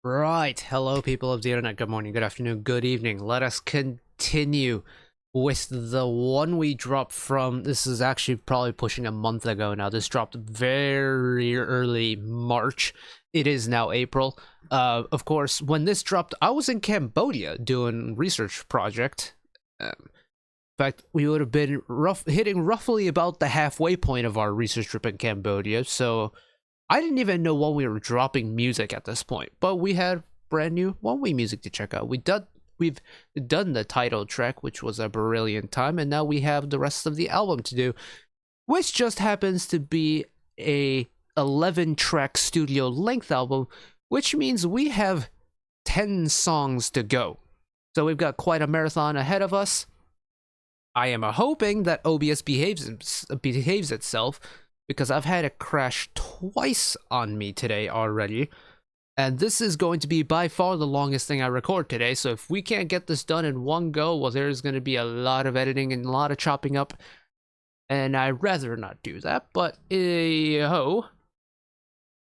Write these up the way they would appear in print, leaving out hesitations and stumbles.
Right. Hello, people of the internet. Good morning, good afternoon, good evening. Let us continue with the one we dropped from. This is actually probably pushing a month ago now. This dropped very early March. It is now April. Of course, when this dropped, I was in Cambodia doing research project. In fact, we would have been hitting roughly about the halfway point of our research trip in Cambodia. So I didn't even know when we were dropping music at this point, but we had brand new ONEWE music to check out. We've done the title track, which was a brilliant time, and now we have the rest of the album to do, which just happens to be a 11-track studio length album, which means we have 10 songs to go. So we've got quite a marathon ahead of us. I am hoping that OBS behaves itself, because I've had it crash twice on me today already, and this is going to be by far the longest thing I record today. So if we can't get this done in one go, well, there's going to be a lot of editing and a lot of chopping up, and I'd rather not do that, but ho,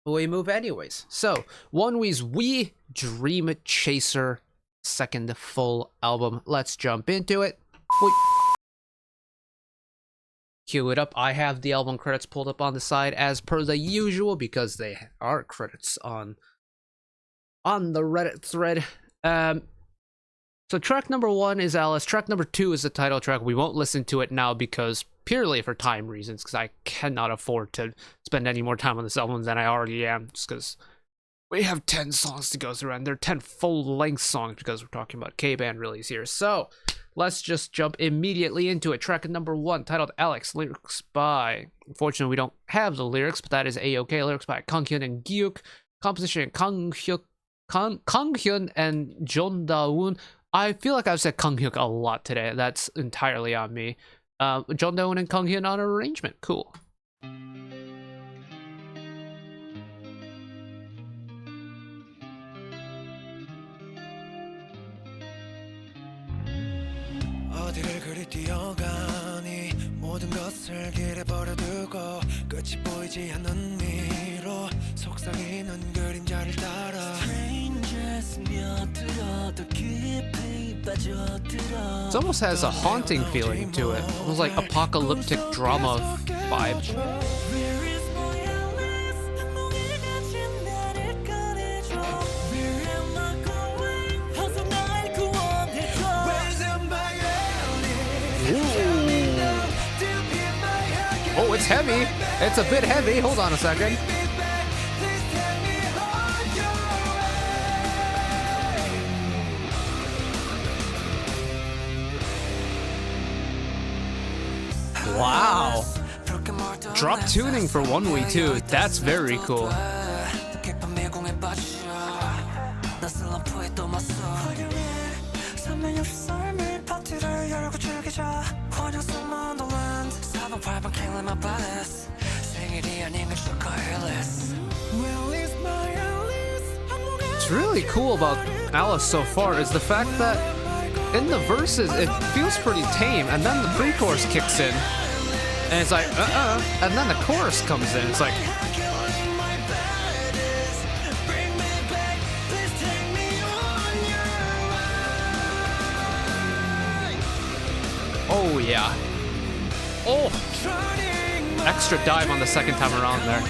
we move anyways. So ONEWE's We Dreamcatcher second full album. Let's jump into it. Cue it up. I have the album credits pulled up on the side as per the usual, because they are credits on the Reddit thread. So track number 1 is Alice. Track number 2 is the title track. We won't listen to it now because purely for time reasons, because I cannot afford to spend any more time on this album than I already am, just because we have 10 songs to go through, and they're 10 full-length songs because we're talking about K-band release here. So let's just jump immediately into it. Track number 1, titled Alex, lyrics by, unfortunately we don't have the lyrics, but that is A-OK, lyrics by Kanghyun and Gyuk, composition Kanghyun and Jeon Da-woon. I feel like I've said Kanghyuk a lot today. That's entirely on me. Jeon Da-woon and Kanghyun on arrangement. Cool. 어디를 그리 뛰어가니 모든 것을 길에 버려두고 끝이 보이지 않는 미로 속삭이는 그림자를 따라 It almost has a haunting feeling to it. Almost like apocalyptic drama vibe. Oh, it's heavy. It's a bit heavy. Hold on a second. Wow. Drop tuning for ONEWE too. That's very cool. What's really cool about Alice so far is the fact that in the verses it feels pretty tame, and then the pre-chorus kicks in and it's like and then the chorus comes in. It's like, oh yeah. Oh, extra dive on the second time around there.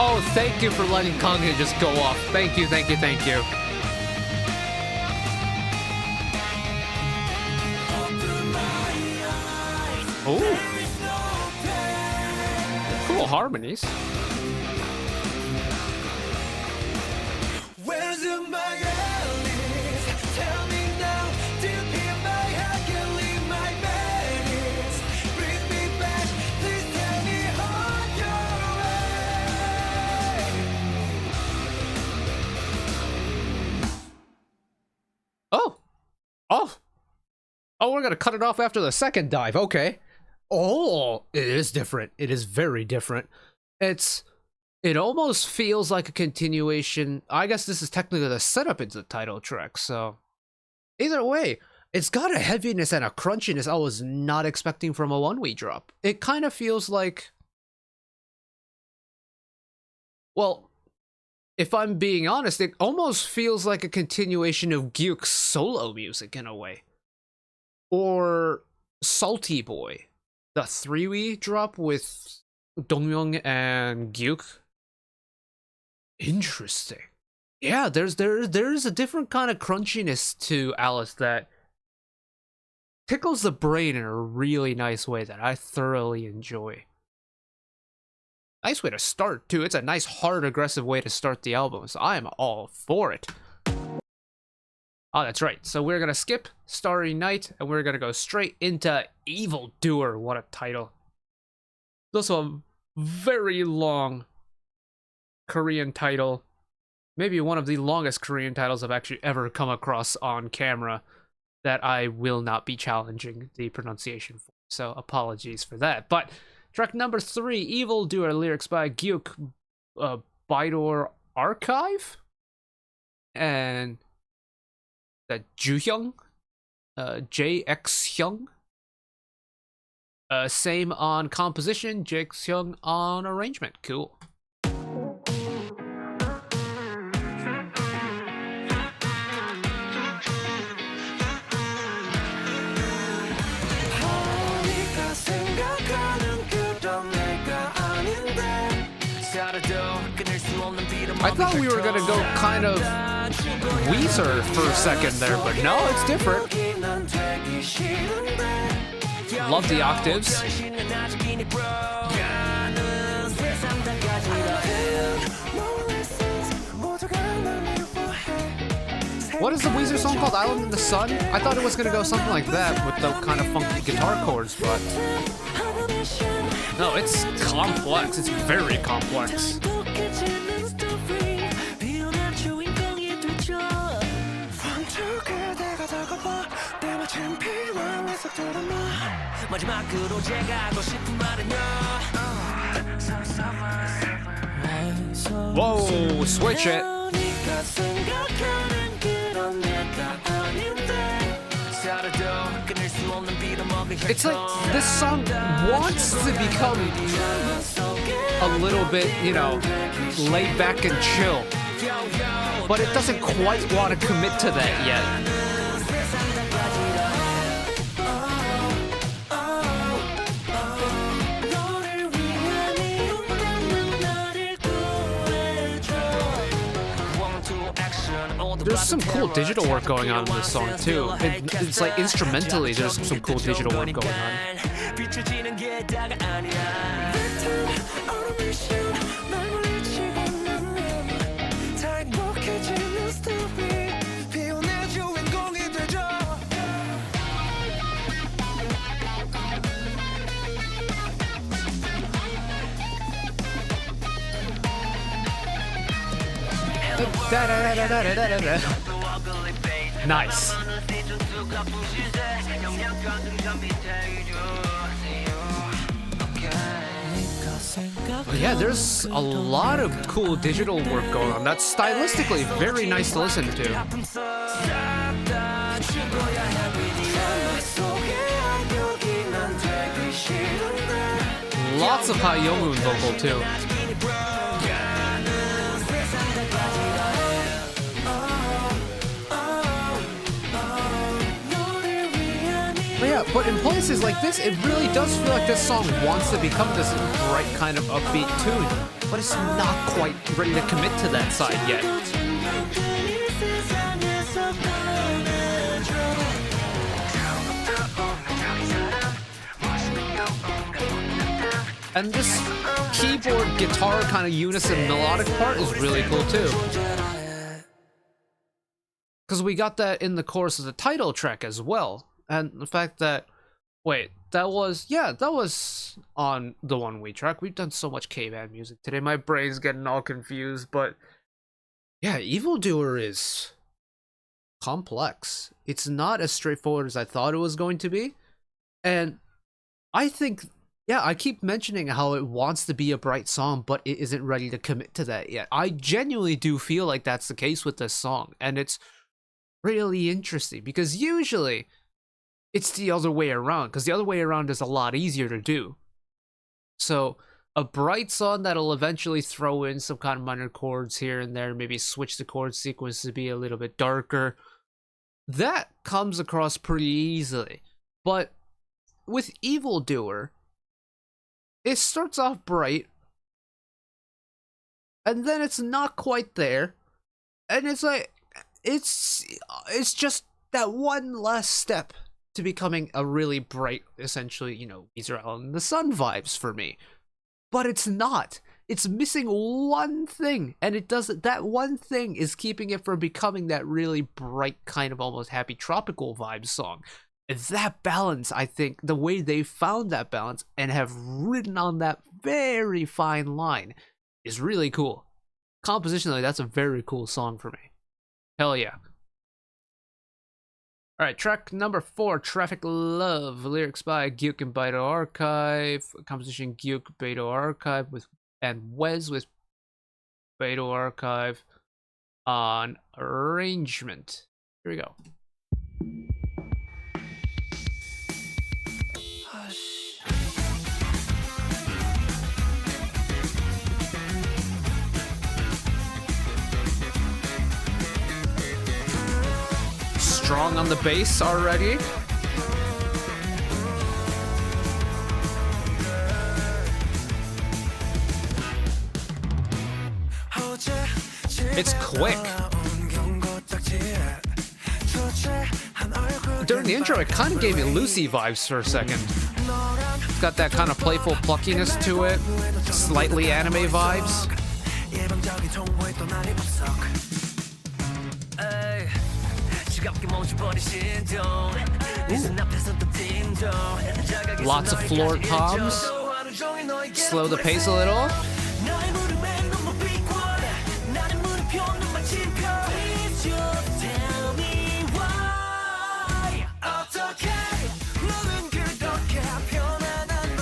Oh, thank you for letting Kanghyun just go off. Thank you, thank you, thank you. Oh, cool harmonies. Oh! Oh, we're gonna cut it off after the second dive. Okay. Oh, it is different. It is very different. It almost feels like a continuation. I guess this is technically the setup into the title track, so either way, it's got a heaviness and a crunchiness I was not expecting from a ONEWE drop. It kind of feels like, well, if I'm being honest, it almost feels like a continuation of Gyuk's solo music in a way. Or Salty Boy, the 3-we drop with Dongmyeong and Gyuk. Interesting. Yeah, there's a different kind of crunchiness to Alice that tickles the brain in a really nice way that I thoroughly enjoy. Nice way to start, too. It's a nice, hard, aggressive way to start the album, so I am all for it. Oh, that's right. So we're gonna skip Starry Night, and we're gonna go straight into Evildoer. What a title. It's also a very long Korean title. Maybe one of the longest Korean titles I've actually ever come across on camera that I will not be challenging the pronunciation for. So apologies for that. But track number 3, Evildoer, lyrics by Gyuk, Bidor Archive, and Juhyung, JX Hyung. Same on composition, JX Hyung on arrangement. Cool. I thought we were gonna go kind of Weezer for a second there, but no, it's different. Love the octaves. What is the Weezer song called? Island in the Sun? I thought it was gonna go something like that with the kind of funky guitar chords, but no, it's complex. It's very complex. Whoa, switch it. It's like this song wants to become a little bit, you know, laid back and chill, but it doesn't quite want to commit to that yet. There's some cool digital work going on in this song too. It's like instrumentally there's some cool digital work going on. Nice. But yeah, there's a lot of cool digital work going on. That's stylistically very nice to listen to. Lots of Ha Young-woon vocal too. But in places like this, it really does feel like this song wants to become this bright kind of upbeat tune, but it's not quite ready to commit to that side yet. And this keyboard guitar kind of unison melodic part is really cool too. Because we got that in the chorus of the title track as well. And the fact that, wait, that was on the ONEWE track. We've done so much K-band music today. My brain's getting all confused, but yeah, Evildoer is complex. It's not as straightforward as I thought it was going to be. And I think, yeah, I keep mentioning how it wants to be a bright song, but it isn't ready to commit to that yet. I genuinely do feel like that's the case with this song. And it's really interesting because usually it's the other way around, because the other way around is a lot easier to do. So a bright song that'll eventually throw in some kind of minor chords here and there, maybe switch the chord sequence to be a little bit darker, that comes across pretty easily. But with Evildoer, it starts off bright, and then it's not quite there, and it's like, it's just that one last step to becoming a really bright, essentially, you know, Weezer Island in the Sun vibes for me. But it's not. It's missing one thing, and it doesn't. That one thing is keeping it from becoming that really bright, kind of almost happy tropical vibe song. And that balance, I think, the way they found that balance and have ridden on that very fine line is really cool. Compositionally, that's a very cool song for me. Hell yeah. Alright, track number 4, Traffic Love. Lyrics by Gyuk and Beidou Archive. Composition Gyuk, Beidou Archive, and Wes with Beidou Archive on arrangement. Here we go. Strong on the bass already. It's quick. During the intro, it kind of gave me Lucy vibes for a second. It's got that kind of playful pluckiness to it, slightly anime vibes. Ooh. Lots of floor toms. Slow the pace a little.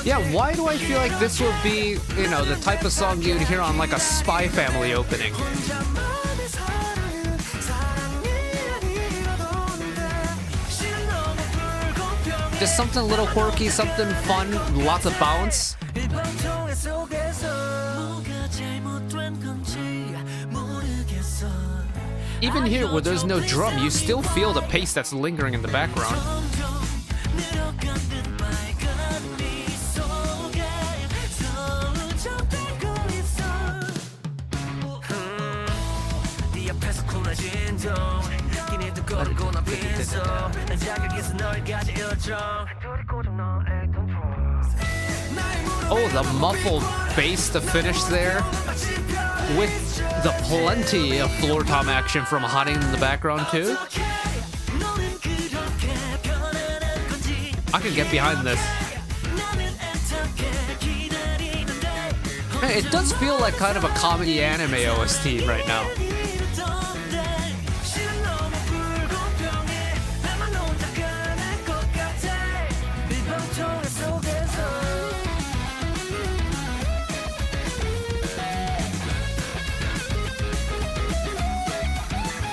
Yeah, why do I feel like this would be, you know, the type of song you'd hear on like a Spy Family opening? Just something a little quirky, something fun, lots of bounce. Even here, where there's no drum, you still feel the pace that's lingering in the background. Oh, the muffled bass to finish there, with the plenty of floor tom action from Hotting in the background too. I can get behind this. Hey, it does feel like kind of a comedy anime OST right now.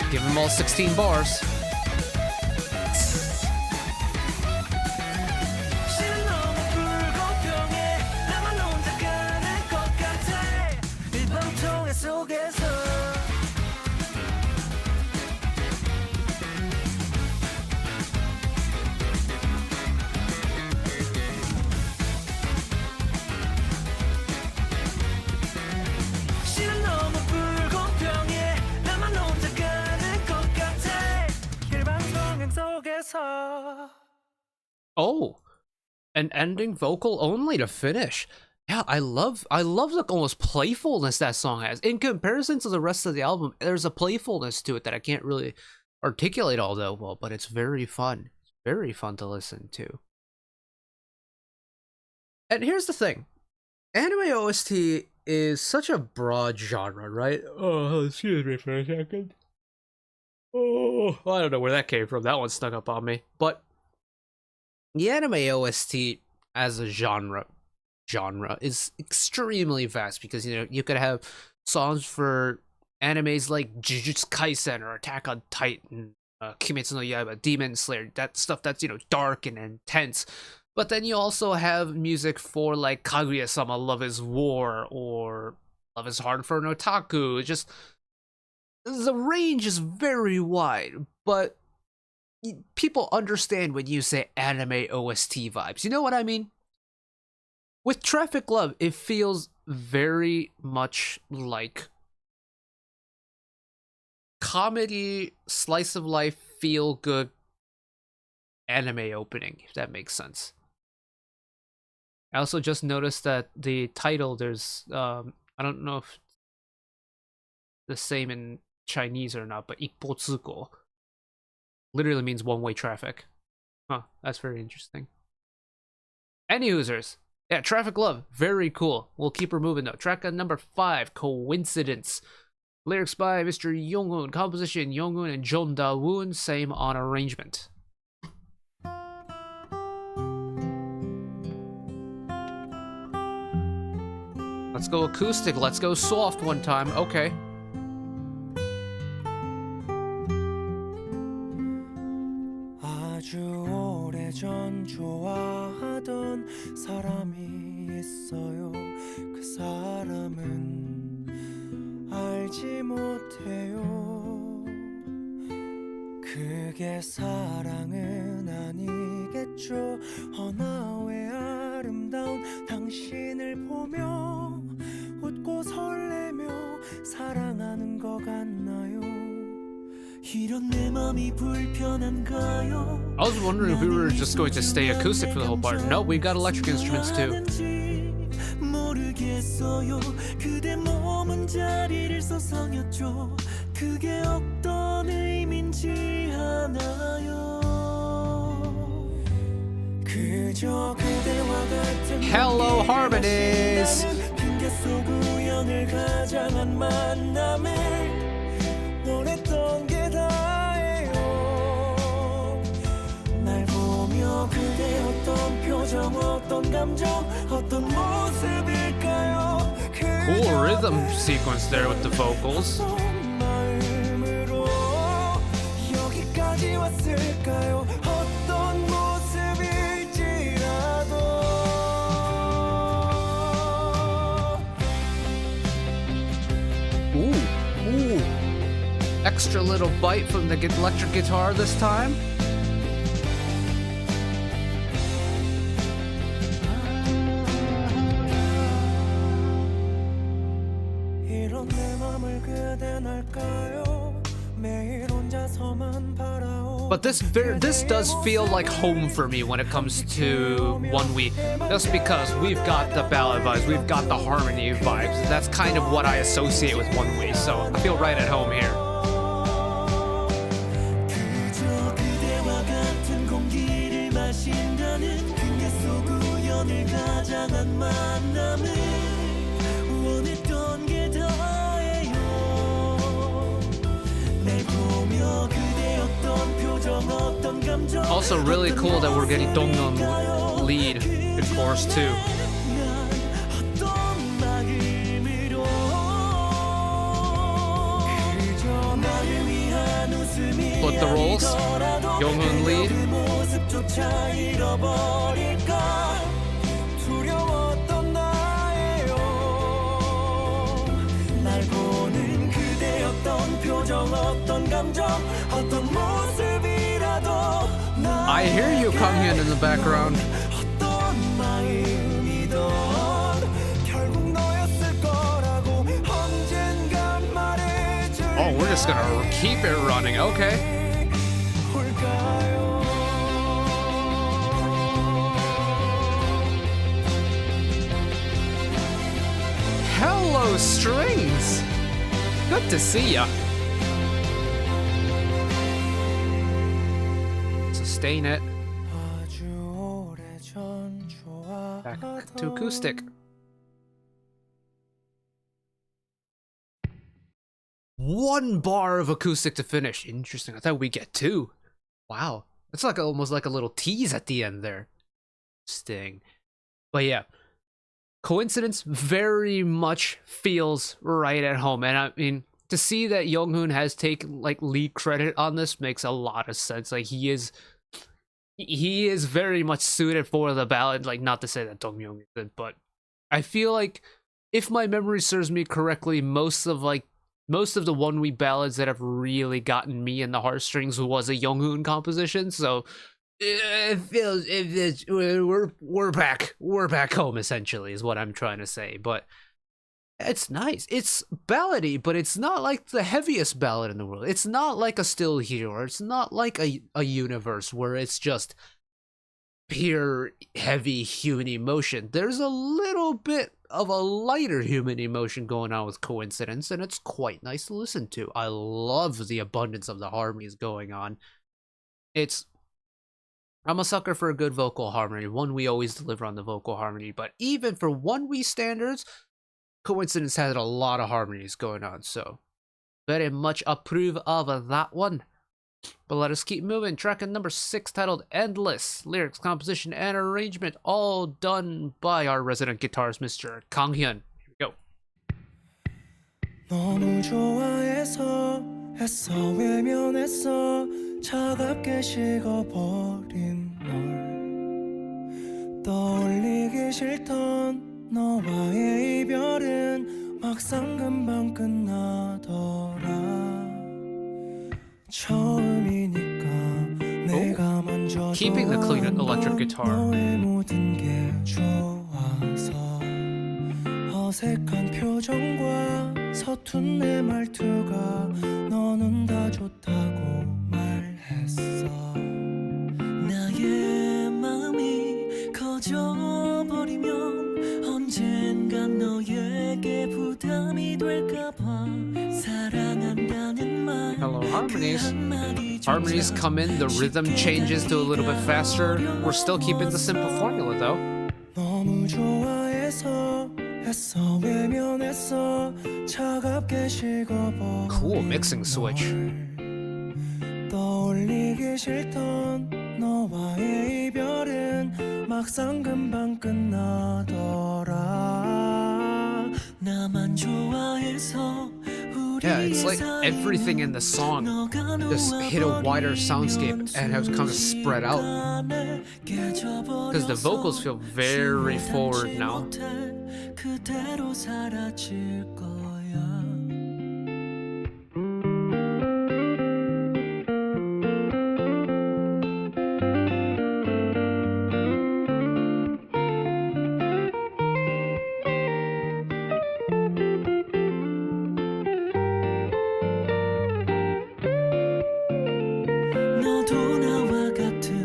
Give them all 16 bars. Oh, an ending vocal only to finish. Yeah, I love the almost playfulness that song has. In comparison to the rest of the album, there's a playfulness to it that I can't really articulate all that well, but it's very fun. It's very fun to listen to. And here's the thing. Anime OST is such a broad genre, right? Oh, excuse me for a second. Oh, I don't know where that came from. That one snuck up on me. But the anime OST as a genre is extremely vast because you could have songs for animes like Jujutsu Kaisen or Attack on Titan, Kimetsu no Yaiba, Demon Slayer, that stuff that's dark and intense. But then you also have music for like Kaguya-sama, Love is War, or Love is Hard for an Otaku. It's just the range is very wide, but people understand when you say anime OST vibes. You know what I mean? With Traffic Love, it feels very much like comedy, slice of life, feel good anime opening, if that makes sense. I also just noticed that the title, there's I don't know if the same in Chinese or not, but 一方通行 literally means one-way traffic. Huh, that's very interesting. Any users. Yeah, Traffic Love, very cool. We'll keep her moving though. Track on number 5, Coincidence. Lyrics by Mr. Yonghoon. Composition, Yonghoon and Jeon Da-woon. Same on arrangement. Let's go acoustic. Let's go soft one time. Okay. 아주 오래전 좋아하던 사람이 있어요. 그 사람은 알지 못해요. 그게 사랑은 아니겠죠. 어나왜 아름다운 당신을 보며 웃고 설레며 사랑하는 것 같나요? 이런 내 맘이 불편한가요? I was wondering if we were just going to stay acoustic for the whole part. No, we got electric instruments too. 모르겠어요. 그대 머문 자리를 서성였죠. 그게 어떤 의미인지 아나요? 그저 그대와 같은 Hello, Harmonies! 핑계 속 우연을 가장한 만남을 원했던 게 다예요. 날 보며 그대 어떤 표정 어떤 감정 어떤 모습일까요? Cool rhythm sequence there with the vocals. 마음으로 여기까지 왔을까요? 어떤 모습일지라도 Ooh. Extra little bite from the electric guitar this time. 이런 내 맘을 그댄 알까요? 매일 혼자서만 바라오. But this does feel like home for me when it comes to ONEWE, just because we've got the ballad vibes, we've got the harmony vibes. That's kind of what I associate with ONEWE, so I feel right at home here. 그저 그대와 같은 공기를 마신다는 핑계 속 우연을 가장한 만남을 원했던 게 다예요. 날 보며 그대 어떤 표정 어떤 감정 Also really cool that we're getting Dongyeon lead in chorus too. 어떤 마음으로 그저 나를 위한 웃음이 Flip the roles. Yonghoon lead. 그 모습조차 잃어버릴까 두려웠던 나예요. 날 보는 그대 어떤 표정 어떤 감정 어떤 모습이라도 I hear you, Kanghyun, in the background. 어떤 마음이던 결국 너였을 거라고 언젠간 말해줄 Oh, we're just gonna keep it running. Okay. 올까요? Hello, strings. Good to see ya. Sustain it. 아주 오래전 Back 좋아하던 to acoustic. 1 bar of acoustic to finish. Interesting. I thought we'd get 2. Wow. It's like almost like a little tease at the end there. Sting. But yeah. Coincidence very much feels right at home. And I mean, to see that Younghoon has taken like lead credit on this makes a lot of sense. Like he is very much suited for the ballad. Like, not to say that Dongmyung isn't, but I feel like if my memory serves me correctly, most of the ONEWE ballads that have really gotten me in the heartstrings was a Younghoon composition. So we're back home, essentially, is what I'm trying to say. But it's nice. It's ballady, but it's not like the heaviest ballad in the world. It's not like a Still Here, or it's not like a Universe where it's just pure heavy human emotion. There's a little bit of a lighter human emotion going on with Coincidence, and it's quite nice to listen to. I love the abundance of the harmonies going on. I'm a sucker for a good vocal harmony. ONEWE always deliver on the vocal harmony, but even for ONEWE standards, Coincidence has a lot of harmonies going on, so very much approve of that one. But let us keep moving. Track number 6, titled Endless. Lyrics, composition, and arrangement all done by our resident guitarist, Mr. Kanghyun. Here we go. 너무 좋아해서 애써 외면했어 차갑게 식어버린 널 떠올리기 싫던 너와의 이별은 막상 금방 끝나더라 처음이니까 내가 먼저 Keeping the clean electric guitar. 너의 모든 게 좋아서 어색한 표정과 서툰 내 말투가 너는 다 좋다고 말했어 나의 마음이 커져버리면 언젠간 너에게 부담이 될까봐 사랑한다는 말 Hello, harmonies. Harmonies come in, the rhythm changes to a little bit faster. We're still keeping the simple formula, though. 너무 좋아해서 애써 외면했어 차갑게 식어버린 Cool mixing switch. 떠올리기 싫던 너와의 이별은 막상 금방 끝나더라 나만 좋아해서 Yeah, it's like everything in the song just hit a wider soundscape and has kind of spread out. Because the vocals feel very forward now. 그대로 사라질 거야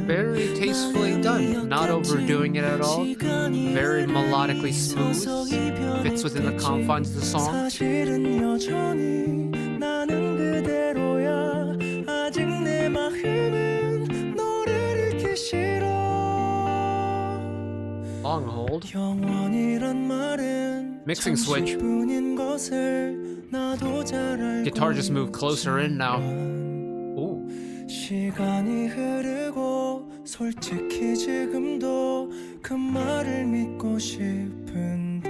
Very tastefully done, not overdoing it at all. Very melodically smooth, fits within the confines of the song. 사실은 여전히 나는 그대로야 아직 내 마음은 너를 잃기 싫어 Long hold. 영원이란 말은 Mixing switch. 잠시뿐인 것을 나도 잘 알고 Guitar just moved closer in now. Ooh. 시간이 흐르고 솔직히 지금도 그 말을 믿고 싶은데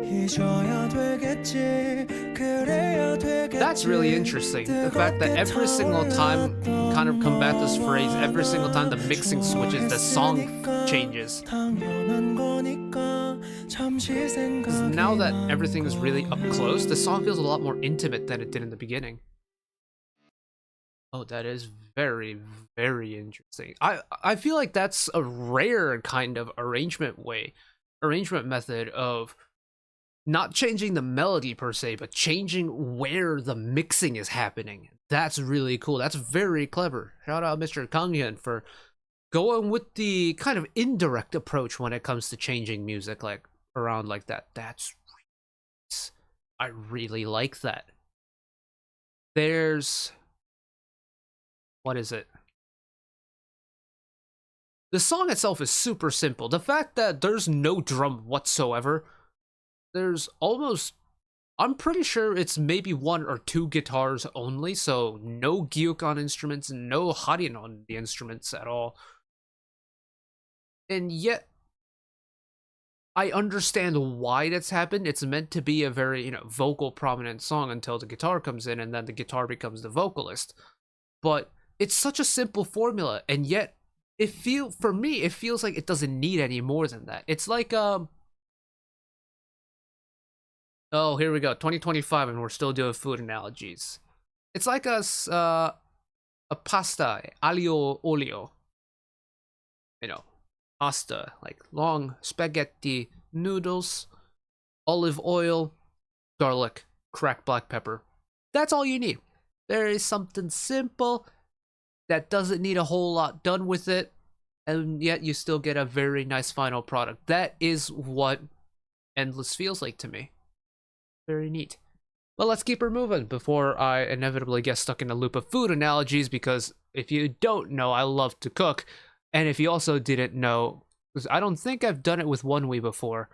잊어야 되겠지 그래야 되겠지 That's really interesting. The fact that every single time, kind of combat this phrase, every single time the mixing switches, the song changes. 당연한 거니까 잠시 생각이 Now that everything is really up close, the song feels a lot more intimate than it did in the beginning. Oh, that is very, very interesting. I feel like that's a rare kind of arrangement method of not changing the melody per se, but changing where the mixing is happening. That's really cool. That's very clever. Shout out Mr. Kanghyun for going with the kind of indirect approach when it comes to changing music like around like that. That's I really like that. There's what is it? The song itself is super simple. The fact that there's no drum whatsoever, there's almost I'm pretty sure it's maybe 1 or 2 guitars only, so no gyuk on instruments, no harin on the instruments at all. And yet, I understand why that's happened. It's meant to be a very, vocal prominent song until the guitar comes in and then the guitar becomes the vocalist. But it's such a simple formula, and yet for me it feels like it doesn't need any more than that. It's like oh, here we go, 2025 and we're still doing food analogies. It's like a pasta, aglio olio. Pasta, like long spaghetti noodles, olive oil, garlic, cracked black pepper. That's all you need. There is something simple that doesn't need a whole lot done with it, and yet you still get a very nice final product. That is what Endless feels like to me. Very neat. Well, let's keep her moving before I inevitably get stuck in a loop of food analogies, because if you don't know, I love to cook. And if you also didn't know, because I don't think I've done it with ONEWE before,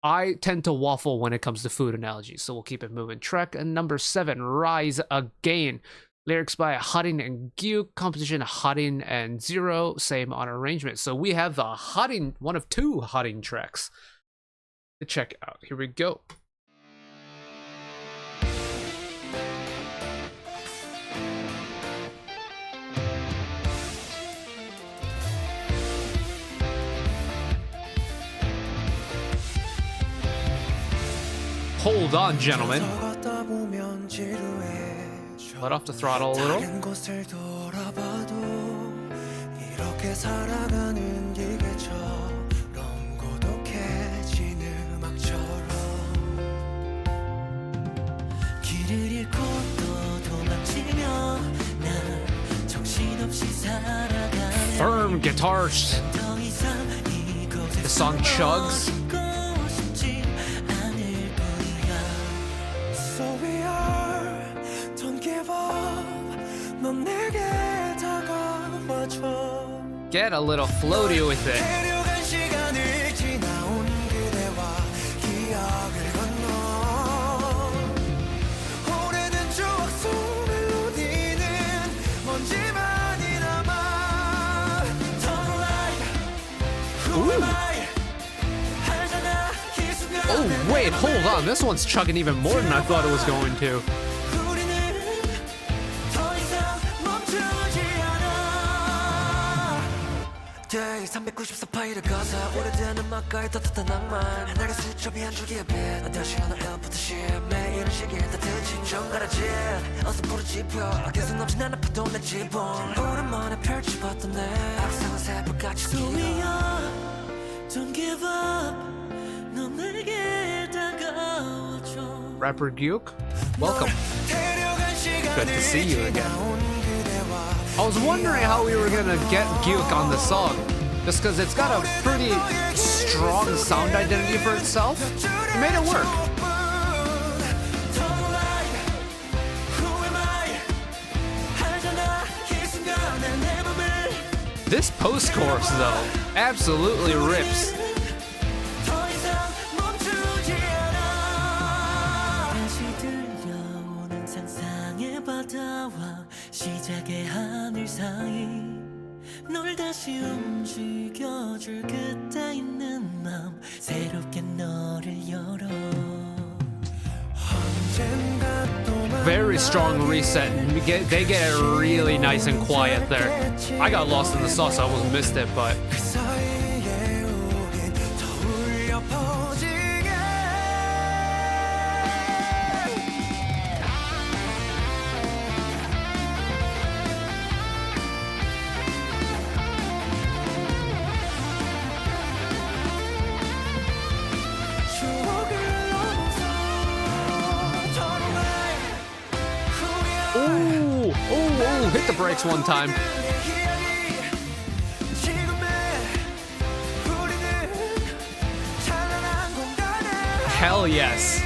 I tend to waffle when it comes to food analogies, so we'll keep it moving. Track number 7, Rise Again. Lyrics by Harin and Gyuk, composition Harin and Zero, same on arrangement. So we have the Harin, one of 2 Harin tracks to check out. Here we go. Hold on, gentlemen. Let off the throttle a little. Firm guitars. The song chugs. Get a little floaty with it. Ooh. Oh, wait, hold on. This one's chugging even more than I thought it was going to. Rapper Gyuk, welcome. Good to see you again. I was wondering how we were gonna get Gyuk on the song, just because it's got a pretty strong sound identity for itself. It made it work. This post-chorus, though, absolutely rips. Very strong reset. They get it really nice and quiet there. I got lost in the sauce, I almost missed it, but ooh, hit the brakes one time. Hell yes.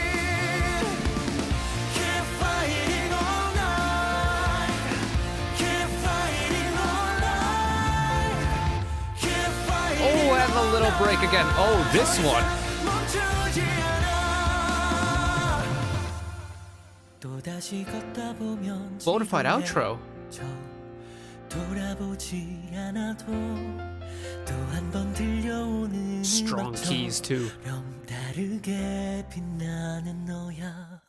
Oh, and a little break. break again. Oh, this one. 다시 걷다 보면 Bonafide outro. 돌아보지 않아도 또 한 번 들려오는 Strong keys too. 다르게 빛나는 너야.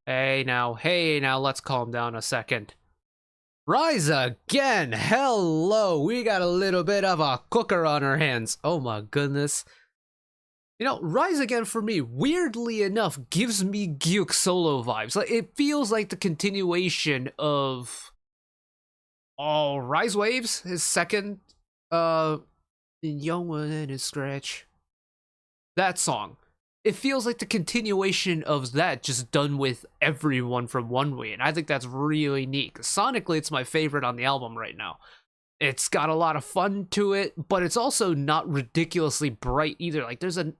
Hey now, let's calm down a second. Rise again! Hello! We got a little bit of a cooker on our hands. Oh my goodness. You know, Rise Again for me, weirdly enough, gives me Gyuk solo vibes. Like, it feels like the continuation of Rise Waves, his second Young One and his Scratch. That song. It feels like the continuation of that, just done with everyone from ONEWE, and I think that's really neat. Sonically, it's my favorite on the album right now. It's got a lot of fun to it, but it's also not ridiculously bright either. Like there's an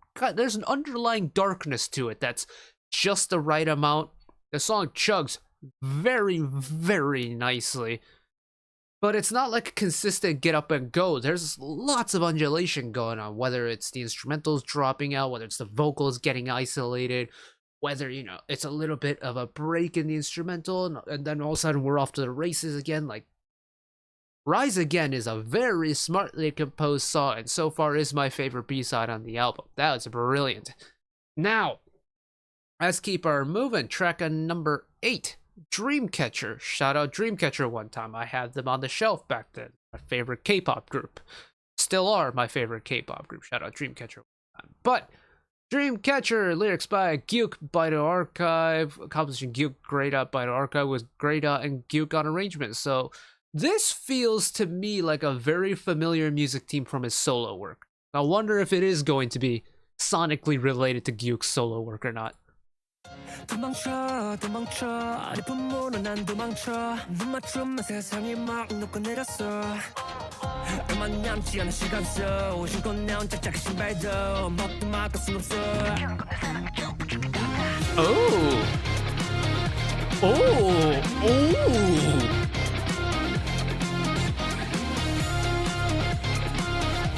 underlying darkness to it that's just the right amount. The song chugs very, very nicely, but it's not like a consistent get up and go. There's lots of undulation going on, whether it's the instrumentals dropping out, whether it's the vocals getting isolated, whether, you know, it's a little bit of a break in the instrumental, and then all of a sudden we're off to the races again. Like, Rise Again is a very smartly composed song, and so far is my favorite B-side on the album. That was brilliant. Now, let's keep our moving. Track number 8, Dreamcatcher. Shout out Dreamcatcher one time. I had them on the shelf back then. My favorite K-pop group. Still are my favorite K-pop group. Shout out Dreamcatcher one time. But Dreamcatcher, lyrics by Gyuk by the Archive, composition Gyuk, grayed out by the Archive with grayed out and Gyuk on arrangement. So this feels to me like a very familiar music team from his solo work. I wonder if it is going to be sonically related to Gyuk's solo work or not. 도망쳐 도망쳐 네 품으로 난 도망쳐 눈 맞추면 세상이 막 녹고 내렸어 얼마 남지 않은 시간 속 신고 내 혼자 작은 신발도 먹고 말고 순 없어 Oh! Oh! Oh!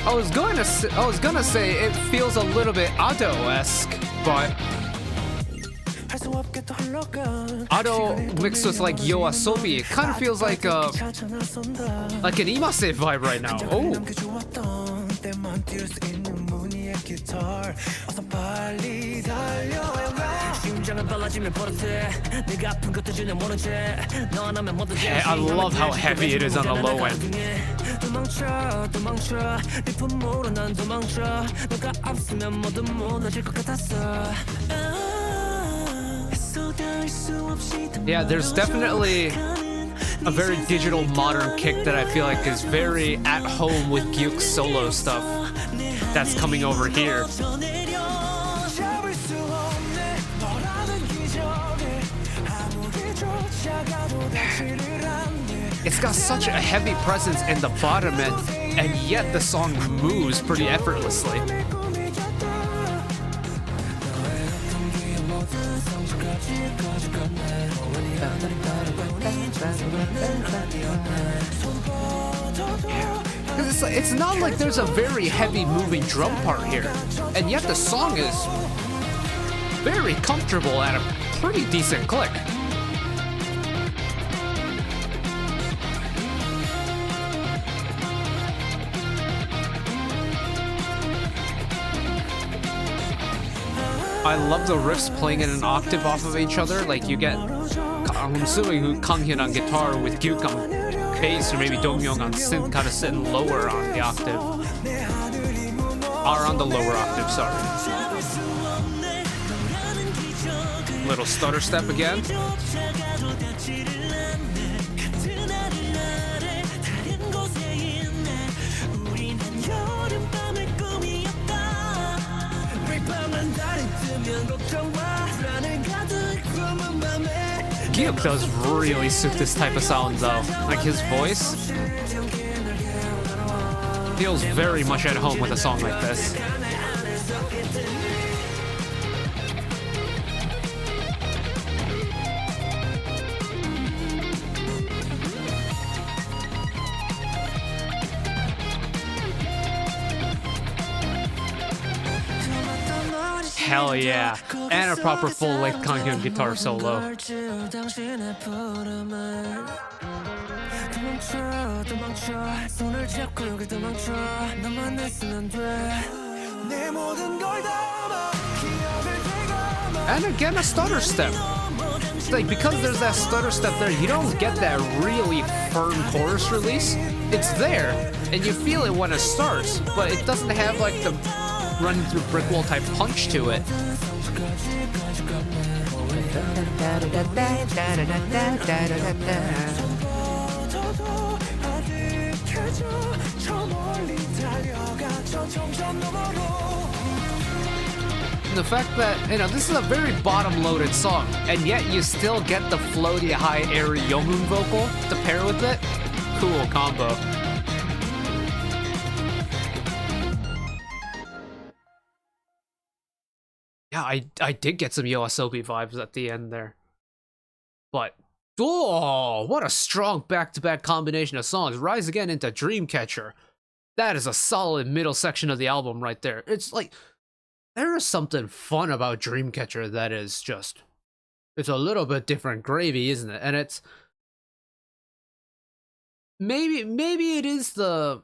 I was gonna say it feels a little bit Ado-esque, but Ado mixed with like YOASOBI, it kind of feels like an Imase vibe right now. Oh. Yeah, I love how heavy it is on the low end. Yeah, there's definitely a very digital modern kick that I feel like is very at home with Gyuk's solo stuff that's coming over here. It's got such a heavy presence in the bottom end, and yet the song moves pretty effortlessly. It's not like there's a very heavy moving drum part here, and yet the song is very comfortable at a pretty decent click. I love the riffs playing in an octave off of each other. Like you get, I'm assuming Kanghyun on guitar with Gyuk on bass, or maybe Dongmyeong on synth, kind of sitting lower on the octave, or on the lower octave. Sorry. Little stutter step again. Gyuk does really suit this type of sound though. Like his voice feels very much at home with a song like this. Hell yeah. And a proper full-length Kanghyun guitar solo. And again, a stutter step. It's like, because there's that stutter step there, you don't get that really firm chorus release. It's there, and you feel it when it starts, but it doesn't have like the running through brick wall type punch to it. The fact that, you know, this is a very bottom-loaded song, and yet you still get the floaty, high, airy Younghoon vocal to pair with it. Cool combo. Yeah, I did get some YOASOBI vibes at the end there. But, oh, what a strong back-to-back combination of songs. Rise Again into Dreamcatcher. That is a solid middle section of the album right there. It's like, there is something fun about Dreamcatcher that is just, it's a little bit different gravy, isn't it? And it's, maybe it is the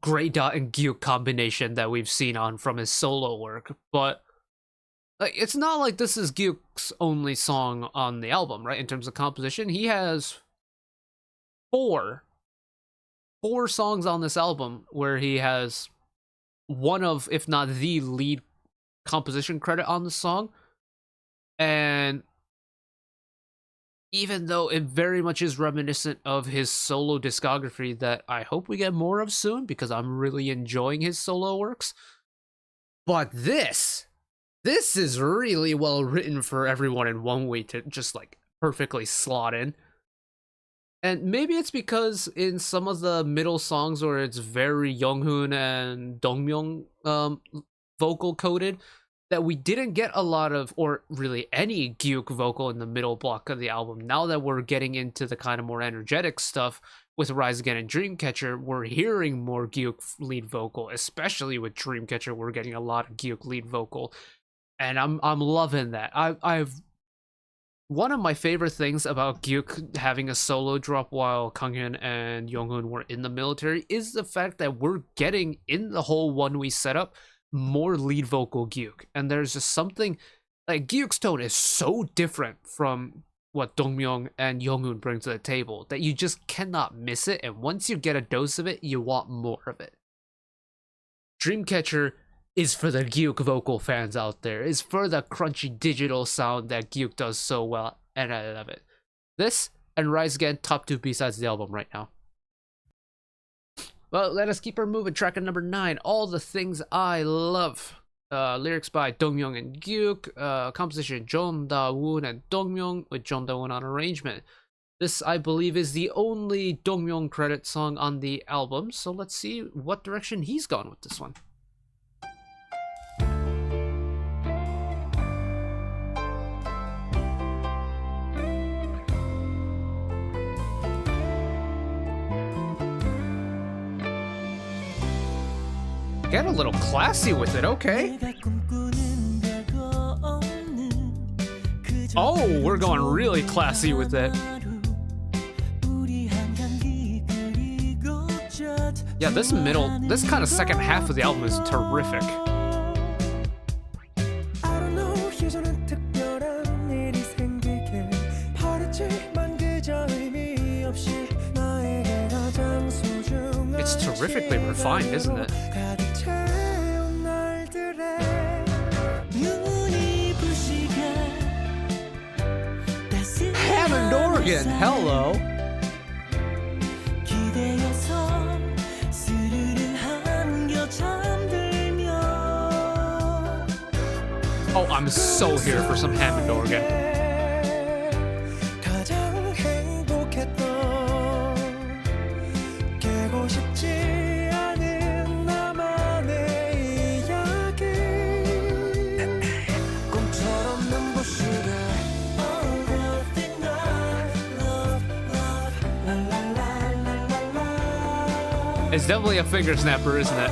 Grey Dot and Gyuk combination that we've seen on from his solo work, but like, it's not like this is Gyuk's only song on the album, right? In terms of composition, he has four songs on this album where he has one of, if not the lead composition credit on the song. And even though it very much is reminiscent of his solo discography that I hope we get more of soon, because I'm really enjoying his solo works, but this is really well written for everyone in ONEWE to just like perfectly slot in. And maybe it's because in some of the middle songs where it's very Younghoon and Dongmyeong vocal coded, that we didn't get a lot of, or really any Gyuk vocal in the middle block of the album. Now that we're getting into the kind of more energetic stuff with Rise Again and Dreamcatcher, we're hearing more Gyuk lead vocal, especially with Dreamcatcher, we're getting a lot of Gyuk lead vocal. And I'm loving that. I've one of my favorite things about Gyuk having a solo drop while Kanghyun and Younghoon were in the military is the fact that we're getting, in the whole ONEWE setup, more lead vocal Gyuk. And there's just something, like, Gyuk's tone is so different from what Dongmyeong and Younghoon bring to the table that you just cannot miss it, and once you get a dose of it, you want more of it. Dreamcatcher is for the Gyuk vocal fans out there, is for the crunchy digital sound that Gyuk does so well, and I love it. This and Rise Again, top 2 B-sides of the album right now. Well, let us keep her moving. Track at number 9, All the Things I Love. Lyrics by Dongmyeong and Gyuk. Composition Jeon Da-woon and Dongmyeong, with Jeon Da-woon on arrangement. This, I believe, is the only Dongmyeong credit song on the album, so let's see what direction he's gone with this one. Get a little classy with it, okay. Oh, we're going really classy with it. Yeah, this kind of second half of the album is terrific. It's terrifically refined, isn't it? Hammond organ, hello. Oh, I'm so here for some Hammond organ. It's definitely a finger snapper, isn't it?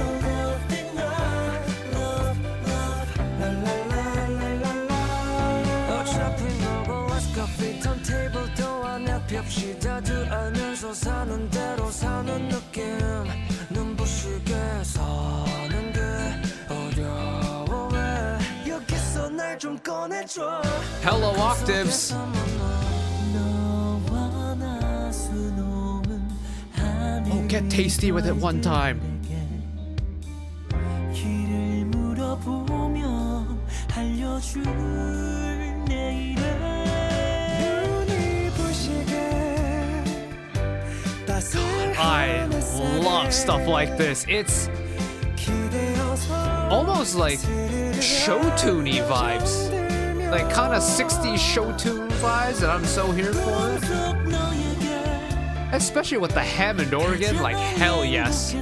사는 대로 사는 느낌 눈부시게 사는 게 어려워 왜 여기서 날 좀 꺼내줘 Hello, Octaves. Oh, get tasty with it one time. 길을 물어보면 알려줄 내일에 눈이 부시게 I love stuff like this. It's almost like show tuney vibes. Like kind of 60s show tune vibes that I'm so here for. Especially with the Hammond organ, like hell yes.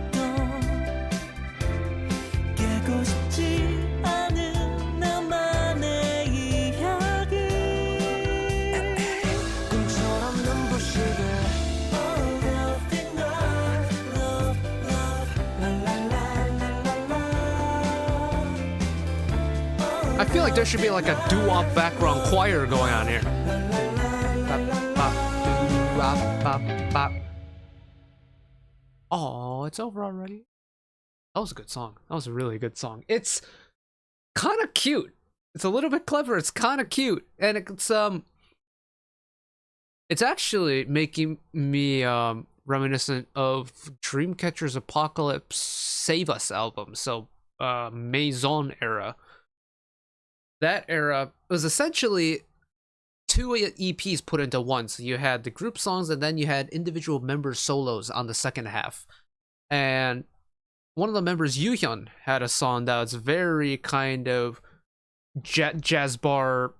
I feel like there should be like a doo-wop background choir going on here. Oh, it's over already. That was a good song. That was a really good song. It's kind of cute. It's a little bit clever. It's kind of cute, and it's actually making me reminiscent of Dreamcatcher's Apocalypse Save Us album. So Maison era. That era was essentially two EPs put into one. So you had the group songs and then you had individual members solos on the second half. And one of the members, Yuhyun, had a song that was very kind of jazz bar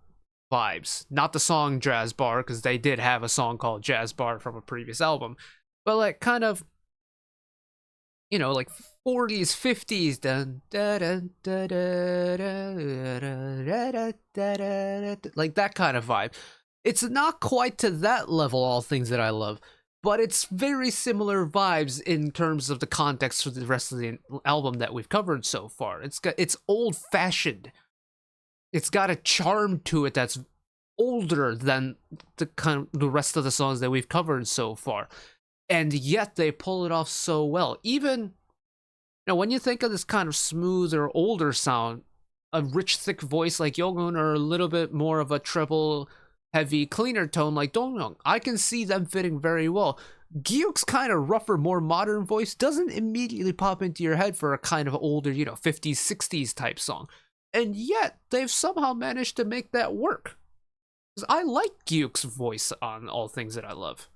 vibes. Not the song Jazz Bar, because they did have a song called Jazz Bar from a previous album. But like kind of, you know, like 40s, 50s, like that kind of vibe. It's not quite to that level, all things that I love, but it's very similar vibes in terms of the context for the rest of the album that we've covered so far. It's old-fashioned. It's got a charm to it that's older than the rest of the songs that we've covered so far, and yet they pull it off so well. Even now, when you think of this kind of smoother, older sound, a rich, thick voice like Yonghoon, or a little bit more of a treble, heavy, cleaner tone like Donghyun, I can see them fitting very well. Gyeok's kind of rougher, more modern voice doesn't immediately pop into your head for a kind of older, 50s, 60s type song. And yet, they've somehow managed to make that work. Because I like Gyeok's voice on All Things That I Love.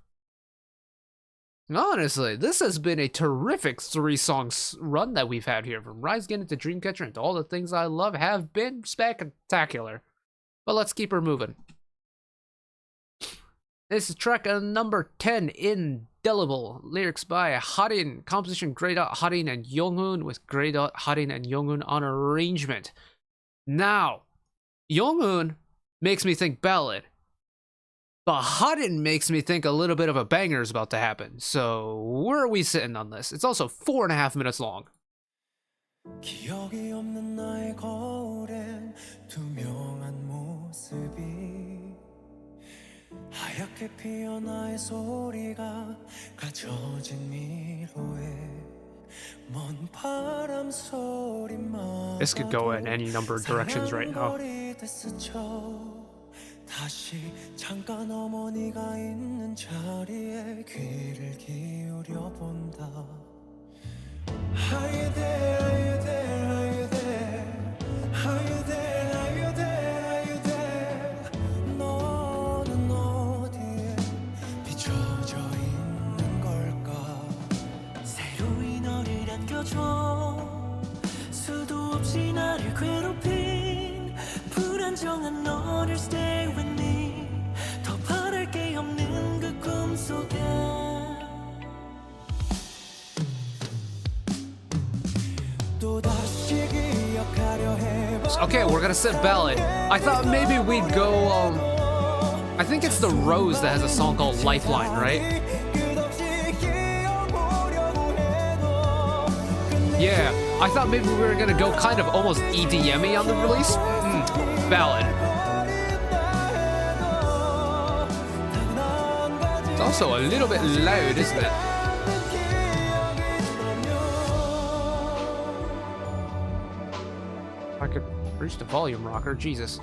Honestly, this has been a terrific 3-song run that we've had here. From Rise Again to Dreamcatcher and to All the Things I Love have been spectacular. But let's keep her moving. This is track number 10, Indelible. Lyrics by Harin. Composition Grey Dot, Harin, and Yonghoon, with Grey Dot, Harin, and Yonghoon on arrangement. Now, Yonghoon makes me think ballad. But Harin makes me think a little bit of a banger is about to happen. So where are we sitting on this? It's also 4.5 minutes long. 기억이 없는 나의 거울엔 투명한 모습이 하얗게 피어 나의 소리가 갇혀진 미로에 먼 바람 소리만 This could go in any number of directions right now. 다시 잠깐 어머니가 있는 자리에 귀를 기울여 본다. Are you there? Are you there? Are you there? Are you there? Are you there? Are you there? 너는 어디에 비춰져 있는 걸까? 새로이 너를 안겨줘. 수도 없이 나를 괴롭힌 불안정한 너를 stay with me. 더 바랄 게 없는 그 꿈속에. Okay, we're gonna sit ballad. I thought maybe we'd go, I think it's the Rose that has a song called Lifeline, right? Yeah, I thought maybe we were gonna go kind of almost EDM-y on the release. Ballad. It's also a little bit loud, isn't it? I could reach the volume rocker, Jesus.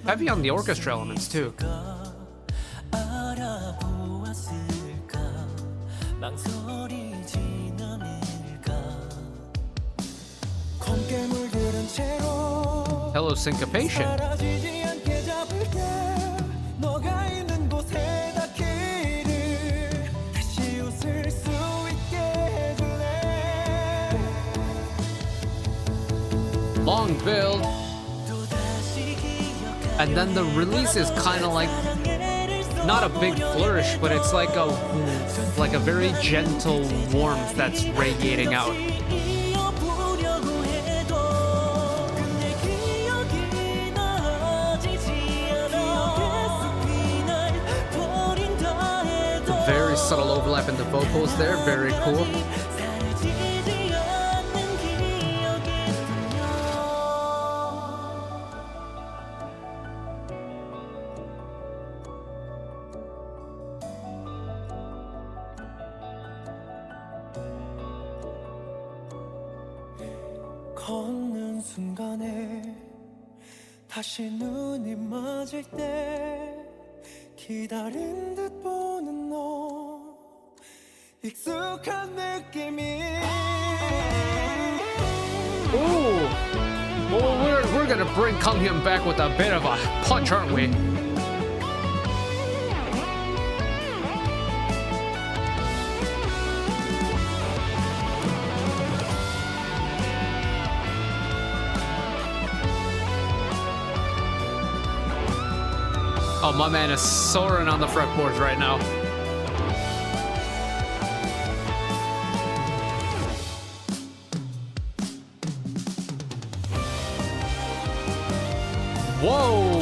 Heavy on the orchestra elements too. Hello, syncopation. Long build. And then the release is kind of like, not a big flourish, but it's like a very gentle warmth that's radiating out. Very subtle overlap in the vocals there, very cool. 걷는 순간에 다시 눈이 맞을 때 기다린 듯 보는 너 익숙한 느낌이 Ooh! Well, we're gonna bring Kanghyun back with a bit of a punch, aren't we? Oh, my man is soaring on the fretboards right now. Whoa!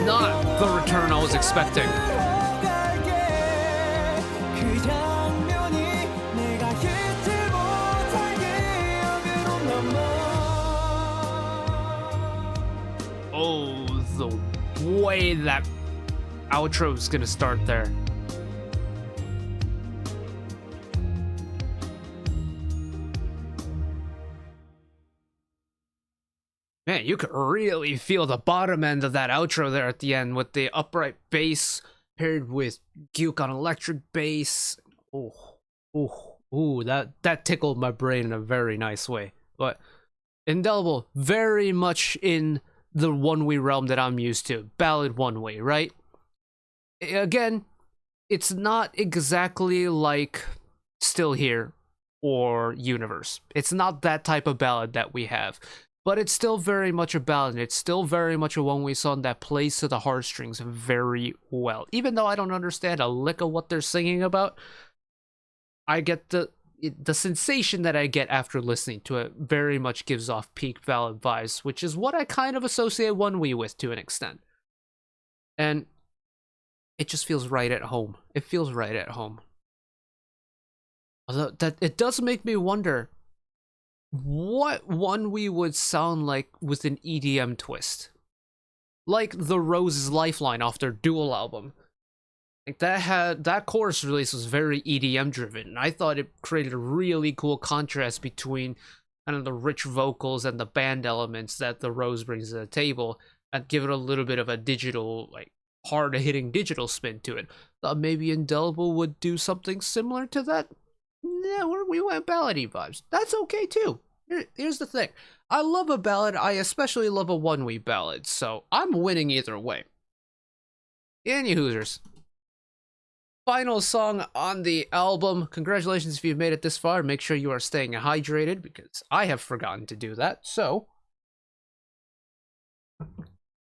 Not the return I was expecting. Oh, the way that outro is gonna start there. Man, you could really feel the bottom end of that outro there at the end with the upright bass paired with Gyuk on electric bass. Ooh, that tickled my brain in a very nice way. But Indelible, very much in the ONEWE realm that I'm used to. Ballad ONEWE, right? Again, it's not exactly like Still Here or Universe. It's not that type of ballad that we have. But it's still very much a ballad. It's still very much a ONEWE song that plays to the heartstrings very well. Even though I don't understand a lick of what they're singing about, I get the sensation that I get after listening to it very much gives off peak ballad vibes, which is what I kind of associate ONEWE with to an extent. And it just feels right at home. It feels right at home. Although that it does make me wonder what ONEWE would sound like with an EDM twist. Like the Rose's Lifeline off their Dual album. Like that chorus release was very EDM driven, and I thought it created a really cool contrast between kind of the rich vocals and the band elements that the Rose brings to the table, and give it a little bit of a digital, like hard hitting digital spin to it. Thought maybe Indelible would do something similar to that. Yeah, we went ballady vibes. That's okay too. Here's the thing. I love a ballad. I especially love a ONEWE ballad, so I'm winning either way. Any Hoosers. Final song on the album. Congratulations if you've made it this far. Make sure you are staying hydrated because I have forgotten to do that. So,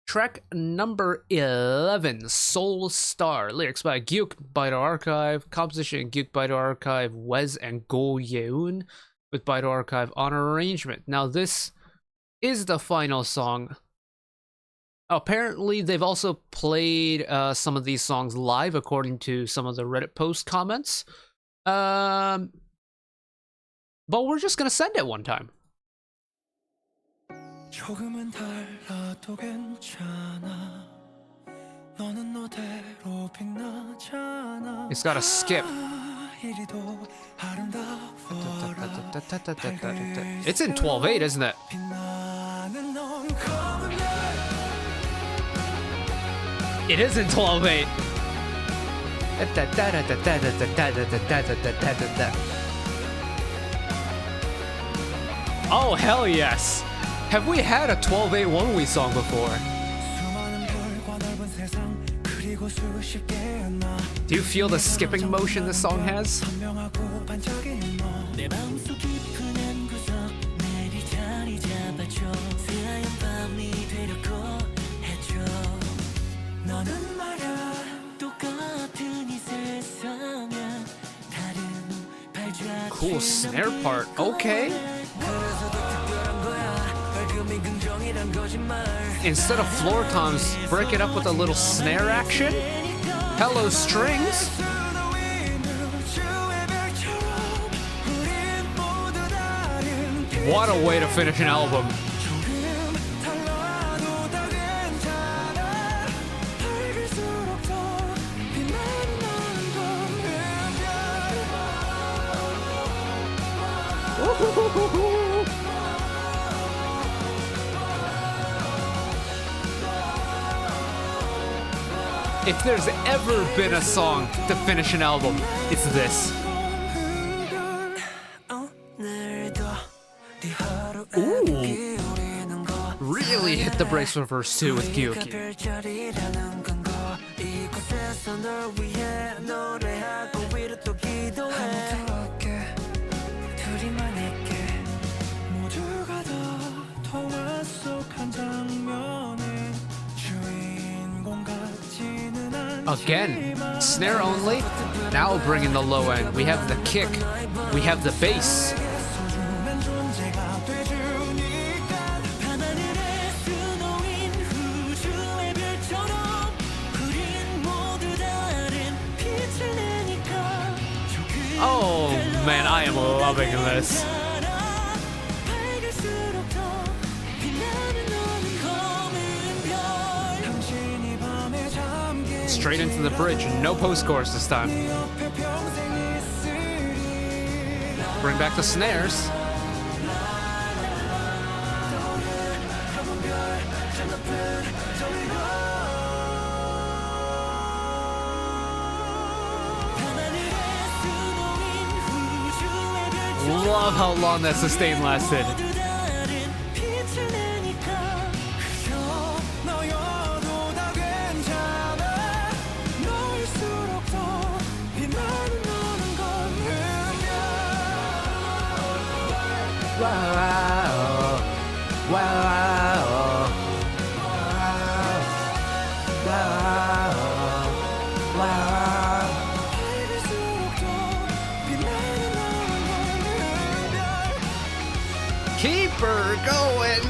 track number 11, Soul Star. Lyrics by Gyuk, Baito Archive. Composition Gyuk, Baito Archive, Wes and Go Yeun, with Baito Archive on arrangement. Now this is the final song. Apparently, they've also played some of these songs live, according to some of the Reddit post comments. But we're just gonna send it one time. 조금은 달라도 괜찮아. 너는 너대로 빛나잖아. It's got a skip. 이리도 아름다워라. It's in 12/8, isn't it? 빛나는 넌 검은 별. It is in 12/8. Oh, hell yes. Have we had a 12/8 ONEWE song before? 수많은 별과 넓은 세상 그리고 수십 개의 나. Do you feel the skipping motion this song has? 선명하고 반짝이는 너. 내 마음속 깊은 한 구석 내리 자리 잡아줘. 새하얀 밤이 되려고 해줘. 너는 말야 똑같은 이 세상에 다른 발자취. Cool snare part. Okay. 그래서 더 특별한 거야. 밝음이 긍정이란 거짓말. Instead of floor toms, break it up with a little snare action. Hello, strings. What a way to finish an album. If there's ever been a song to finish an album, it's this. Ooh. Really hit the brakes for verse 2 with Gyoki. Again, snare only. Now bring in the low end. We have the kick. We have the bass. Oh man, I am loving this. Straight into the bridge, no post-chorus this time. Bring back the snares. Love how long that sustain lasted. Keep her going.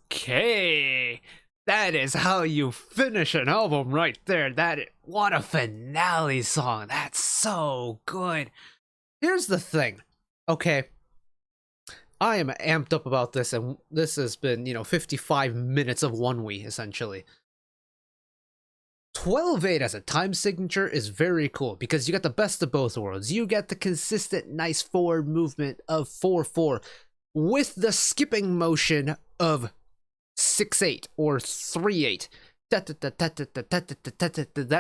Okay. That is how you finish an album right there. What a finale song. That's so good. Here's the thing. Okay. I am amped up about this, and this has been, 55 minutes of ONEWE, essentially. 12/8 as a time signature is very cool, because you get the best of both worlds. You get the consistent, nice forward movement of 4/4, with the skipping motion of 6/8 or 3/8. That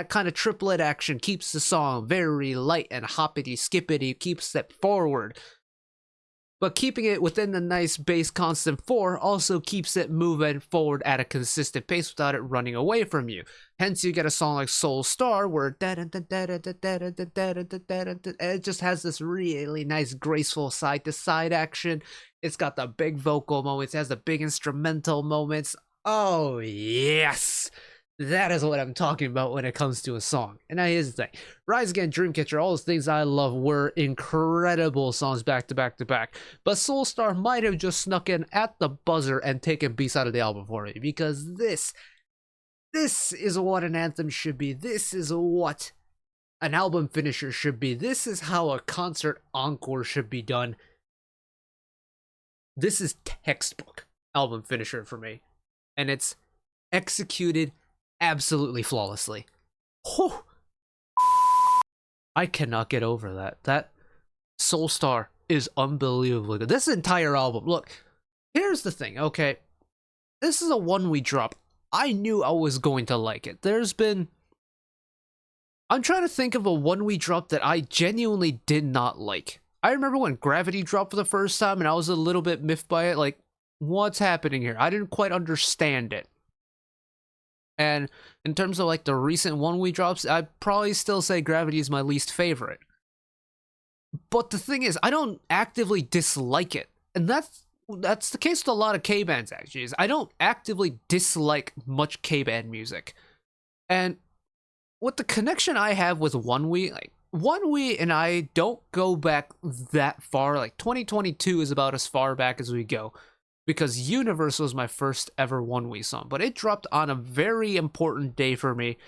kind of triplet action keeps the song very light and hoppity skippity, keeps it forward. but keeping it within the nice bass constant 4 also keeps it moving forward at a consistent pace without it running away from you. Hence you get a song like Soul Star where it just has this really nice graceful side to side action. It's got the big vocal moments, it has the big instrumental moments. Oh yes, that is what I'm talking about when it comes to a song. And now here's the thing. Rise Again, Dreamcatcher, all those things I love were incredible songs back to back to back. But Soulstar might have just snuck in at the buzzer and taken beats out of the album for me. Because this is what an anthem should be. This is what an album finisher should be. This is how a concert encore should be done. This is textbook album finisher for me. And it's executed absolutely flawlessly. Whew. I cannot get over that. That Soulstar is unbelievably good. This entire album, look, here's the thing, okay? This is a ONEWE drop. I knew I was going to like it. I'm trying to think of a ONEWE drop that I genuinely did not like. I remember when Gravity dropped for the first time and I was a little bit miffed by it. Like, what's happening here? I didn't quite understand it. And in terms of like the recent ONEWE drops, I'd probably still say Gravity is my least favorite. But the thing is, I don't actively dislike it. And that's the case with a lot of K-bands actually. Is I don't actively dislike much K-band music. And with the connection I have with ONEWE, like ONEWE and I don't go back that far. Like 2022 is about as far back as we go. Because Universe was my first ever ONEWE song, but it dropped on a very important day for me,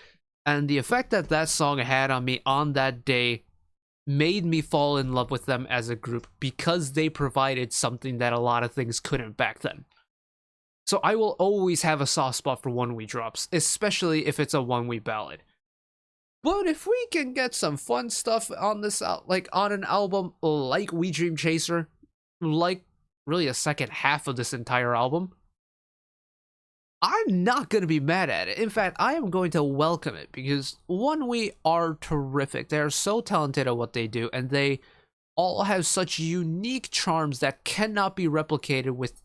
and the effect that that song had on me on that day made me fall in love with them as a group because they provided something that a lot of things couldn't back then. So I will always have a soft spot for ONEWE drops, especially if it's a ONEWE ballad. But if we can get some fun stuff on this, like on an album like We Dream Chaser, like really a second half of this entire album, I'm not going to be mad at it. In fact, I am going to welcome it because ONEWE are terrific. They are so talented at what they do, and they all have such unique charms that cannot be replicated with,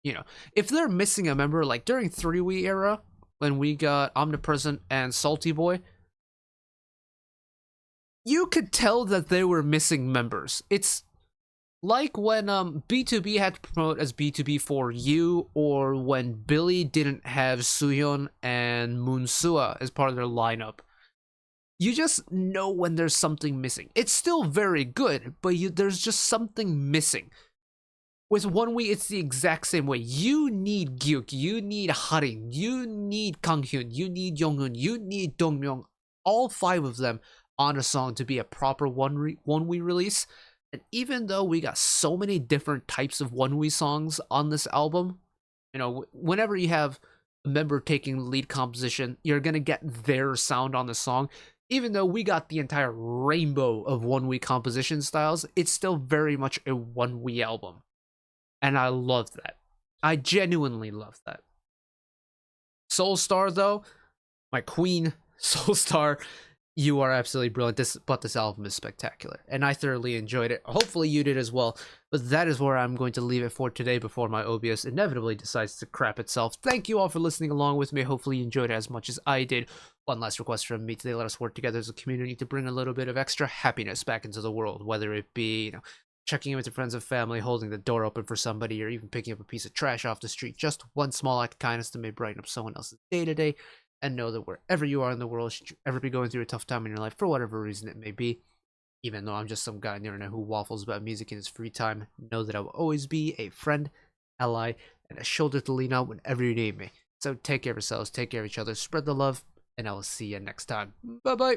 you know, if they're missing a member, like during 3WE era, when we got Omnipresent and Salty Boy, you could tell that they were missing members. It's like when B2B had to promote as B2B4U, or when Billy didn't have Suyeon and Moonsua as part of their lineup. You just know when there's something missing. It's still very good, but there's just something missing. With ONEWE, it's the exact same way. You need Gyuk, you need Harin, you need Kanghyun, you need Younghoon, you need Dongmyeong, all 5 of them on a song to be a proper ONEWE release. And even though we got so many different types of ONEWE songs on this album, you know, whenever you have a member taking lead composition, you're gonna get their sound on the song. Even though we got the entire rainbow of ONEWE composition styles, it's still very much a ONEWE album. And I love that. I genuinely love that. Soulstar, though, my queen, Soulstar, you are absolutely brilliant. This album is spectacular, and I thoroughly enjoyed it. Hopefully you did as well. But that is where I'm going to leave it for today before my OBS inevitably decides to crap itself. Thank you all for listening along with me. Hopefully you enjoyed it as much as I did. One last request from me today: let us work together as a community to bring a little bit of extra happiness back into the world. Whether it be, you know, checking in with your friends and family, holding the door open for somebody, or even picking up a piece of trash off the street. Just one small act of kindness that may brighten up someone else's day to day. And know that wherever you are in the world, should you ever be going through a tough time in your life, for whatever reason it may be, even though I'm just some guy on the internet who waffles about music in his free time, know that I will always be a friend, ally, and a shoulder to lean on whenever you need me. So take care of yourselves, take care of each other, spread the love, and I will see you next time. Bye-bye!